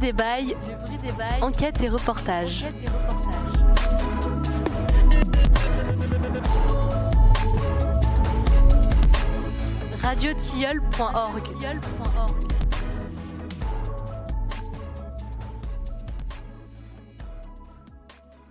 des bails, enquête et reportage. radiotilleul.org.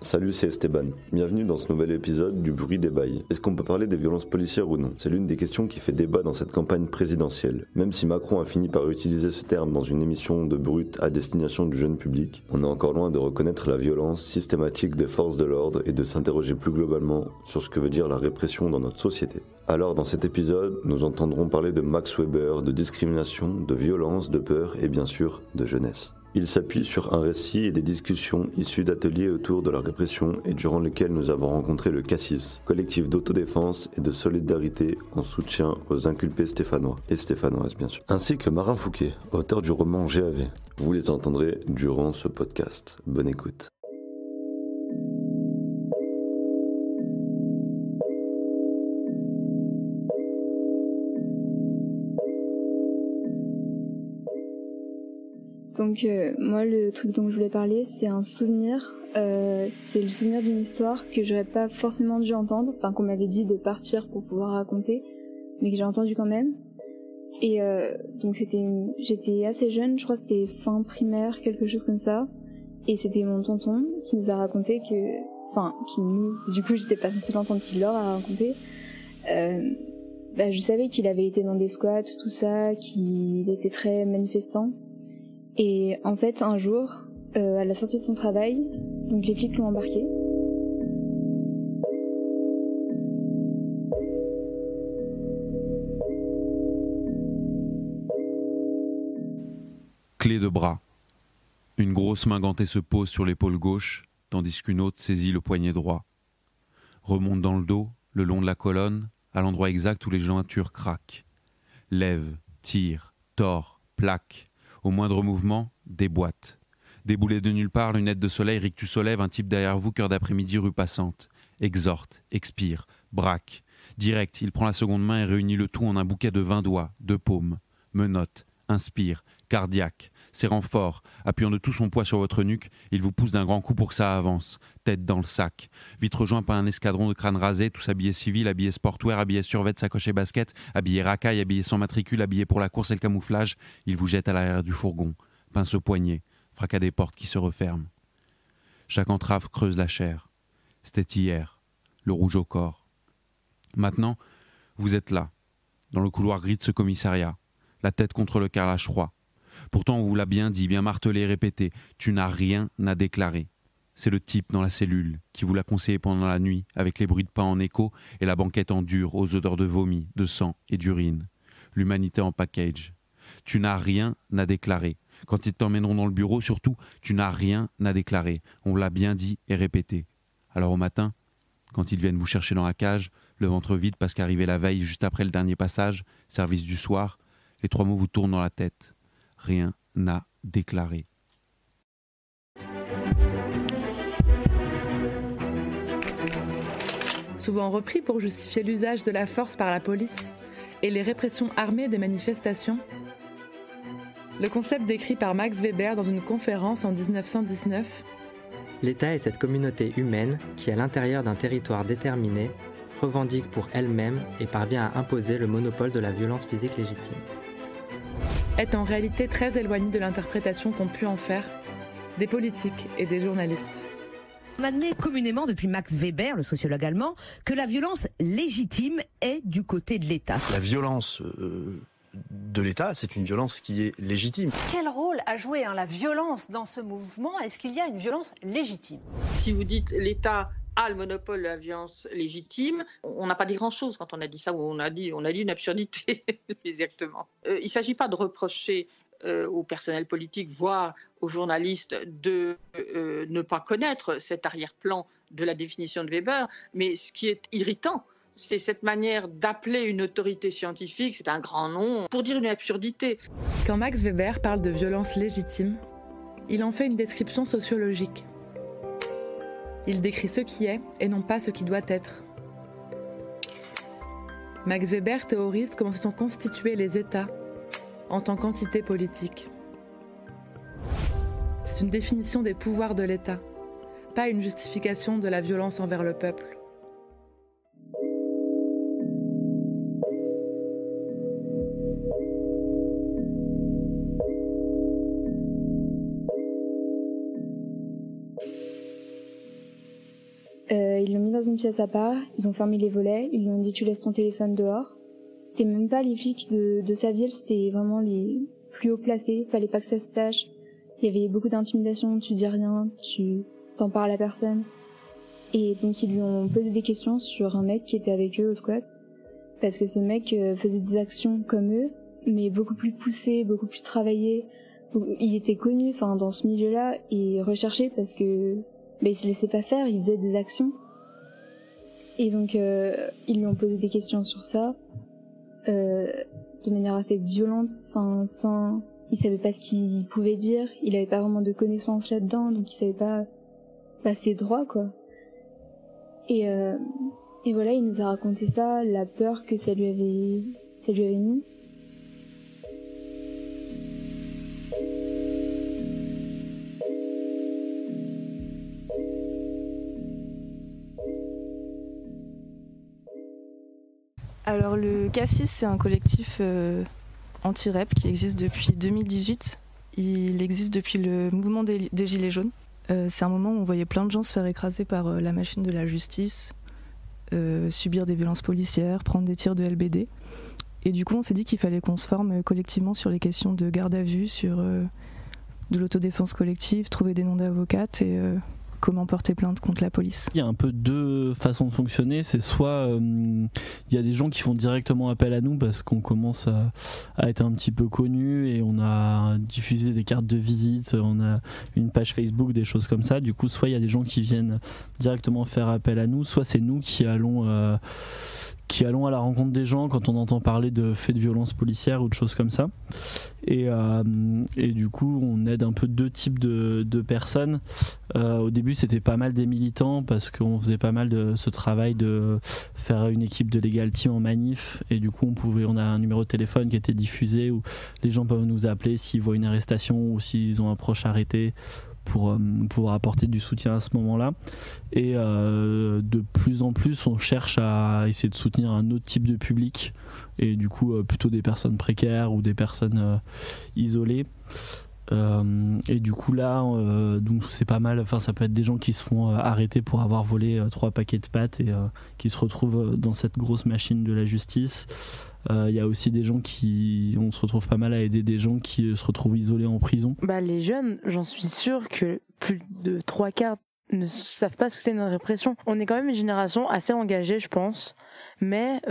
Salut, c'est Esteban. Bienvenue dans ce nouvel épisode du bruit des bails. Est-ce qu'on peut parler des violences policières ou non? C'est l'une des questions qui fait débat dans cette campagne présidentielle. Même si Macron a fini par utiliser ce terme dans une émission de brut à destination du jeune public, on est encore loin de reconnaître la violence systématique des forces de l'ordre et de s'interroger plus globalement sur ce que veut dire la répression dans notre société. Alors dans cet épisode, nous entendrons parler de Max Weber, de discrimination, de violence, de peur et bien sûr de jeunesse. Il s'appuie sur un récit et des discussions issues d'ateliers autour de la répression et durant lesquels nous avons rencontré le Cassis, collectif d'autodéfense et de solidarité en soutien aux inculpés stéphanois et stéphanoises bien sûr, ainsi que Marin Fouquet, auteur du roman GAV. Vous les entendrez durant ce podcast. Bonne écoute. Donc moi le truc dont je voulais parler c'est un souvenir, c'est le souvenir d'une histoire que j'aurais pas forcément dû entendre, enfin qu'on m'avait dit de partir pour pouvoir raconter, mais que j'ai entendu quand même. Et donc j'étais assez jeune, je crois que c'était fin primaire, quelque chose comme ça, et c'était mon tonton qui nous a raconté du coup j'étais pas censée l'entendre, qui leur a raconté. Je savais qu'il avait été dans des squats, tout ça, qu'il était très manifestant. Et en fait, un jour, à la sortie de son travail, donc les flics l'ont embarqué. Clé de bras. Une grosse main gantée se pose sur l'épaule gauche, tandis qu'une autre saisit le poignet droit. Remonte dans le dos, le long de la colonne, à l'endroit exact où les jointures craquent. Lève, tire, tord, plaque. Au moindre mouvement, déboîte. Déboulé de nulle part, lunettes de soleil, rictus soulève, un type derrière vous, cœur d'après-midi, rue passante. Exhorte, expire, braque. Direct, il prend la seconde main et réunit le tout en un bouquet de 20 doigts, 2 paumes. Menotte, inspire, cardiaque. Serrant fort, appuyant de tout son poids sur votre nuque, il vous pousse d'un grand coup pour que ça avance. Tête dans le sac. Vite rejoint par un escadron de crânes rasés, tous habillés civils, habillés sportwear, habillés survêt, sacoche et basket, habillés racaille, habillés sans matricule, habillés pour la course et le camouflage, il vous jette à l'arrière du fourgon. Pince au poignet, fracas des portes qui se referment. Chaque entrave creuse la chair. C'était hier, le rouge au corps. Maintenant, vous êtes là, dans le couloir gris de ce commissariat, la tête contre le carrelage froid. Pourtant, on vous l'a bien dit, bien martelé et répété, tu n'as rien à déclarer. C'est le type dans la cellule qui vous l'a conseillé pendant la nuit, avec les bruits de pas en écho et la banquette en dur aux odeurs de vomi, de sang et d'urine. L'humanité en package. Tu n'as rien à déclarer. Quand ils t'emmèneront dans le bureau, surtout, tu n'as rien à déclarer. On vous l'a bien dit et répété. Alors au matin, quand ils viennent vous chercher dans la cage, le ventre vide parce qu'arrivé la veille, juste après le dernier passage, service du soir, les 3 mots vous tournent dans la tête. Rien à déclarer. Souvent repris pour justifier l'usage de la force par la police et les répressions armées des manifestations, le concept décrit par Max Weber dans une conférence en 1919. L'État est cette communauté humaine qui, à l'intérieur d'un territoire déterminé, revendique pour elle-même et parvient à imposer le monopole de la violence physique légitime. Est en réalité très éloigné de l'interprétation qu'ont pu en faire des politiques et des journalistes. On admet communément depuis Max Weber, le sociologue allemand, que la violence légitime est du côté de l'État. La violence de l'État, c'est une violence qui est légitime. Quel rôle a joué la violence dans ce mouvement? Est-ce qu'il y a une violence légitime? Si vous dites l'État a le monopole de la violence légitime, on n'a pas dit grand-chose quand on a dit ça, ou on a dit une absurdité, exactement. Il ne s'agit pas de reprocher au personnel politique, voire aux journalistes, de ne pas connaître cet arrière-plan de la définition de Weber, mais ce qui est irritant, c'est cette manière d'appeler une autorité scientifique, c'est un grand nom, pour dire une absurdité. Quand Max Weber parle de violence légitime, il en fait une description sociologique. Il décrit ce qui est et non pas ce qui doit être. Max Weber théorise comment se sont constitués les États en tant qu'entité politique. C'est une définition des pouvoirs de l'État, pas une justification de la violence envers le peuple. Ils l'ont mis dans une pièce à part, ils ont fermé les volets, ils lui ont dit tu laisses ton téléphone dehors. C'était même pas les flics de sa ville, c'était vraiment les plus haut placés, fallait pas que ça se sache. Il y avait beaucoup d'intimidation, tu dis rien, tu t'en parles à personne. Et donc ils lui ont posé des questions sur un mec qui était avec eux au squat, parce que ce mec faisait des actions comme eux, mais beaucoup plus poussées, beaucoup plus travaillées. Il était connu dans ce milieu-là et recherché parce que il se laissait pas faire, il faisait des actions. Et donc ils lui ont posé des questions sur ça, de manière assez violente, il savait pas ce qu'il pouvait dire, il avait pas vraiment de connaissances là-dedans, donc il savait pas ses droits, quoi. Et voilà, il nous a raconté ça, la peur que ça lui avait mis. Alors le Cassis, c'est un collectif anti-rep qui existe depuis 2018. Il existe depuis le mouvement des Gilets jaunes. C'est un moment où on voyait plein de gens se faire écraser par la machine de la justice, subir des violences policières, prendre des tirs de LBD. Et du coup, on s'est dit qu'il fallait qu'on se forme collectivement sur les questions de garde à vue, sur de l'autodéfense collective, trouver des noms d'avocates et comment porter plainte contre la police. Il y a un peu deux façons de fonctionner, c'est soit il y a des gens qui font directement appel à nous parce qu'on commence à être un petit peu connus et on a diffusé des cartes de visite, on a une page Facebook, des choses comme ça. Du coup, soit il y a des gens qui viennent directement faire appel à nous, soit c'est nous qui allons à la rencontre des gens quand on entend parler de faits de violence policière ou de choses comme ça. Et du coup, on aide un peu deux types de personnes. Au début, c'était pas mal des militants parce qu'on faisait pas mal de ce travail de faire une équipe de Legal Team en manif. Et du coup, on a un numéro de téléphone qui était diffusé où les gens peuvent nous appeler s'ils voient une arrestation ou s'ils ont un proche arrêté, pour pouvoir apporter du soutien à ce moment-là. Et de plus en plus, on cherche à essayer de soutenir un autre type de public, et du coup plutôt des personnes précaires ou des personnes isolées. Et du coup là, donc c'est pas mal. Enfin, ça peut être des gens qui se font arrêter pour avoir volé 3 paquets de pâtes et qui se retrouvent dans cette grosse machine de la justice. Il y a aussi des gens on se retrouve pas mal à aider des gens qui se retrouvent isolés en prison. Les jeunes, j'en suis sûre que plus de 3/4 ne savent pas ce que c'est une répression. On est quand même une génération assez engagée, je pense, mais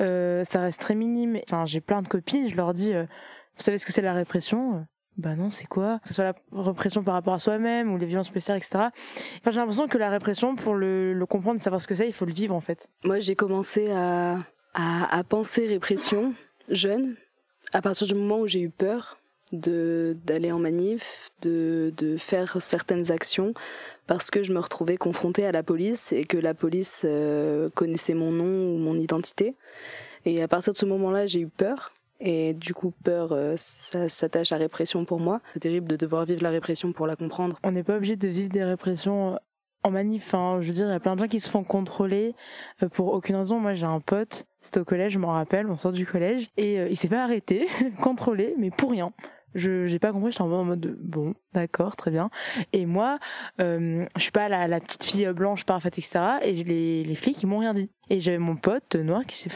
ça reste très minime. Enfin, j'ai plein de copines, je leur dis vous savez ce que c'est la répression ? Non, c'est quoi ? Que ce soit la répression par rapport à soi-même ou les violences policières, etc. Enfin, j'ai l'impression que la répression, pour le comprendre, savoir ce que c'est, il faut le vivre en fait. Moi, j'ai commencé à penser répression jeune, à partir du moment où j'ai eu peur d'aller en manif, de faire certaines actions, parce que je me retrouvais confrontée à la police et que la police connaissait mon nom ou mon identité. Et à partir de ce moment-là, j'ai eu peur. Et du coup, peur, ça s'attache à répression pour moi. C'est terrible de devoir vivre la répression pour la comprendre. On n'est pas obligé de vivre des répressions en manif. Je veux dire, il y a plein de gens qui se font contrôler pour aucune raison. Moi, j'ai un pote, c'était au collège, je m'en rappelle, on sort du collège, et il s'est pas arrêté, contrôlé, mais pour rien. J'ai pas compris, j'étais en mode de, bon, d'accord, très bien. Et moi, je suis pas la petite fille blanche parfaite, etc. Et les flics, ils m'ont rien dit. Et j'avais mon pote noir qui s'est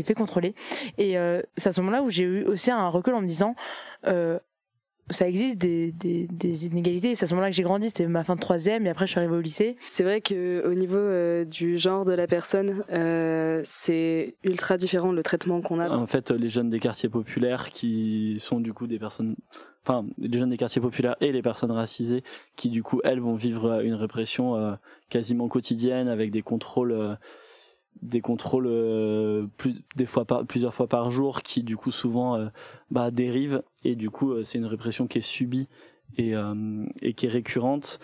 fait contrôler. Et c'est à ce moment-là où j'ai eu aussi un recul en me disant, ça existe des inégalités. C'est à ce moment-là que j'ai grandi, c'était ma fin de 3e et après je suis arrivée au lycée. C'est vrai qu'au niveau du genre de la personne, c'est ultra différent le traitement qu'on a. En fait, les jeunes des quartiers populaires qui sont du coup des personnes, enfin les jeunes des quartiers populaires et les personnes racisées qui du coup elles vont vivre une répression quasiment quotidienne avec des contrôles plusieurs fois par jour qui du coup souvent dérivent, et du coup c'est une répression qui est subie et qui est récurrente,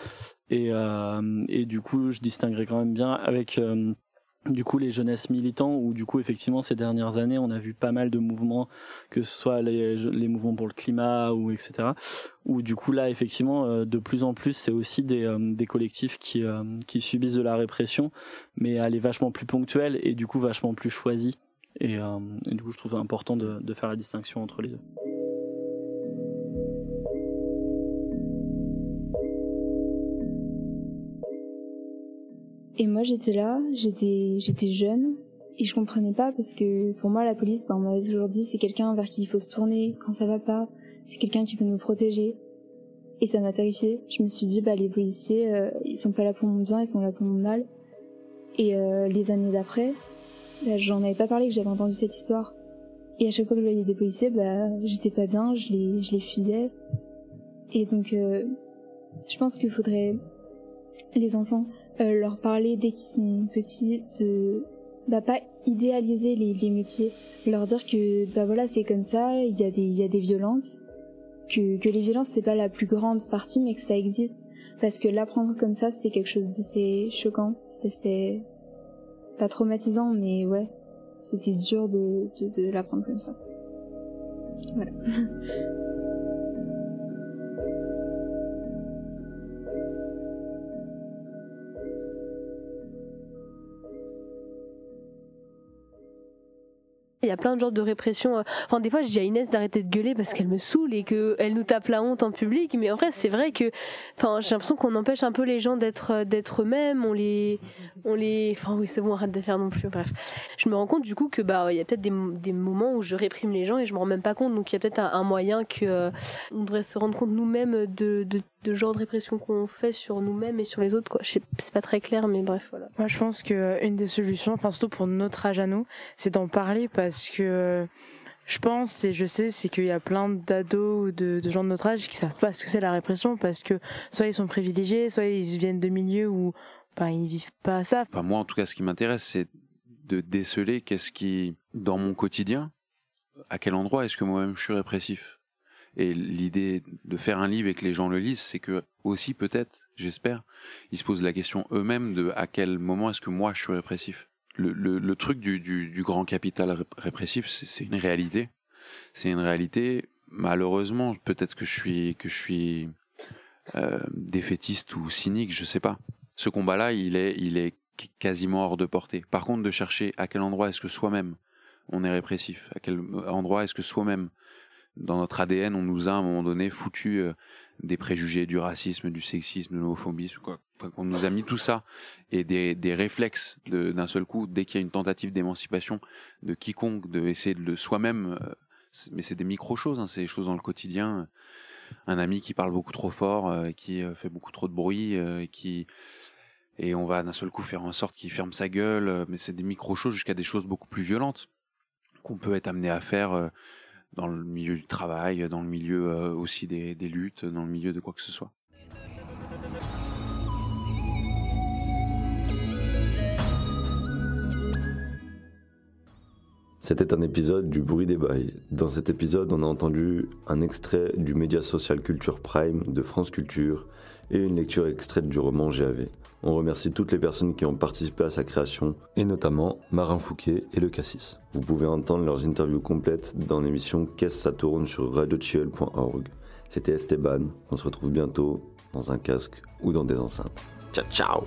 et du coup je distinguerais quand même bien avec du coup les jeunesses militants, où du coup effectivement ces dernières années on a vu pas mal de mouvements, que ce soit les mouvements pour le climat ou etc., où du coup là effectivement de plus en plus c'est aussi des collectifs qui subissent de la répression, mais elle est vachement plus ponctuelle et du coup vachement plus choisie, et du coup je trouve important de faire la distinction entre les deux. Et moi j'étais là, j'étais jeune et je comprenais pas, parce que pour moi la police, on m'avait toujours dit c'est quelqu'un vers qui il faut se tourner quand ça va pas, c'est quelqu'un qui peut nous protéger, et ça m'a terrifiée. Je me suis dit les policiers ils sont pas là pour mon bien, ils sont là pour mon mal. Et les années d'après, j'en avais pas parlé, que j'avais entendu cette histoire, et à chaque fois que je voyais des policiers, j'étais pas bien, je les fuyais. Et donc je pense qu'il faudrait, les enfants, leur parler dès qu'ils sont petits, de pas idéaliser les métiers, leur dire que voilà, c'est comme ça, il y a des violences, que les violences c'est pas la plus grande partie, mais que ça existe, parce que l'apprendre comme ça c'était quelque chose d'assez choquant, c'était pas traumatisant, mais ouais, c'était dur de l'apprendre comme ça. Voilà. Il y a plein de genres de répression. Enfin, des fois, je dis à Inès d'arrêter de gueuler parce qu'elle me saoule et qu'elle nous tape la honte en public. Mais en vrai, c'est vrai que, j'ai l'impression qu'on empêche un peu les gens d'être eux-mêmes. On les. Enfin, oui, c'est bon, arrête de faire non plus. Bref, je me rends compte du coup que il y a peut-être des moments où je réprime les gens et je me rends même pas compte. Donc, il y a peut-être un moyen que on devrait se rendre compte nous-mêmes de genre de répression qu'on fait sur nous-mêmes et sur les autres, quoi. C'est pas très clair, mais bref, voilà. Moi, je pense qu'une des solutions, surtout pour notre âge à nous, c'est d'en parler, parce que je pense et je sais, c'est qu'il y a plein d'ados ou de gens de notre âge qui savent pas ce que c'est la répression, parce que soit ils sont privilégiés, soit ils viennent de milieux où ils vivent pas ça. Enfin, moi, en tout cas, ce qui m'intéresse, c'est de déceler qu'est-ce qui, dans mon quotidien, à quel endroit est-ce que moi-même je suis répressif. Et l'idée de faire un livre et que les gens le lisent, c'est que aussi peut-être, j'espère, ils se posent la question eux-mêmes de à quel moment est-ce que moi je suis répressif. Le truc du grand capital répressif, c'est une réalité. C'est une réalité. Malheureusement, peut-être que je suis défaitiste ou cynique, je sais pas. Ce combat-là, il est quasiment hors de portée. Par contre, de chercher à quel endroit est-ce que soi-même on est répressif, à quel endroit est-ce que soi-même dans notre ADN, on nous a à un moment donné foutu des préjugés, du racisme, du sexisme, de l'homophobie, quoi. Enfin, on nous a mis tout ça et des réflexes d'un seul coup, dès qu'il y a une tentative d'émancipation de quiconque, de essayer de soi-même, mais c'est des micro-choses, hein, c'est des choses dans le quotidien. Un ami qui parle beaucoup trop fort, qui fait beaucoup trop de bruit, et on va d'un seul coup faire en sorte qu'il ferme sa gueule, mais c'est des micro-choses jusqu'à des choses beaucoup plus violentes qu'on peut être amené à faire dans le milieu du travail, dans le milieu aussi des luttes, dans le milieu de quoi que ce soit. C'était un épisode du Bruit des Bails. Dans cet épisode, on a entendu un extrait du média social Culture Prime de France Culture et une lecture extraite du roman GAV. On remercie toutes les personnes qui ont participé à sa création, et notamment Marin Fouquet et Le Cassis. Vous pouvez entendre leurs interviews complètes dans l'émission Qu'est-ce ça tourne sur radiochill.org. C'était Esteban, on se retrouve bientôt dans un casque ou dans des enceintes. Ciao ciao.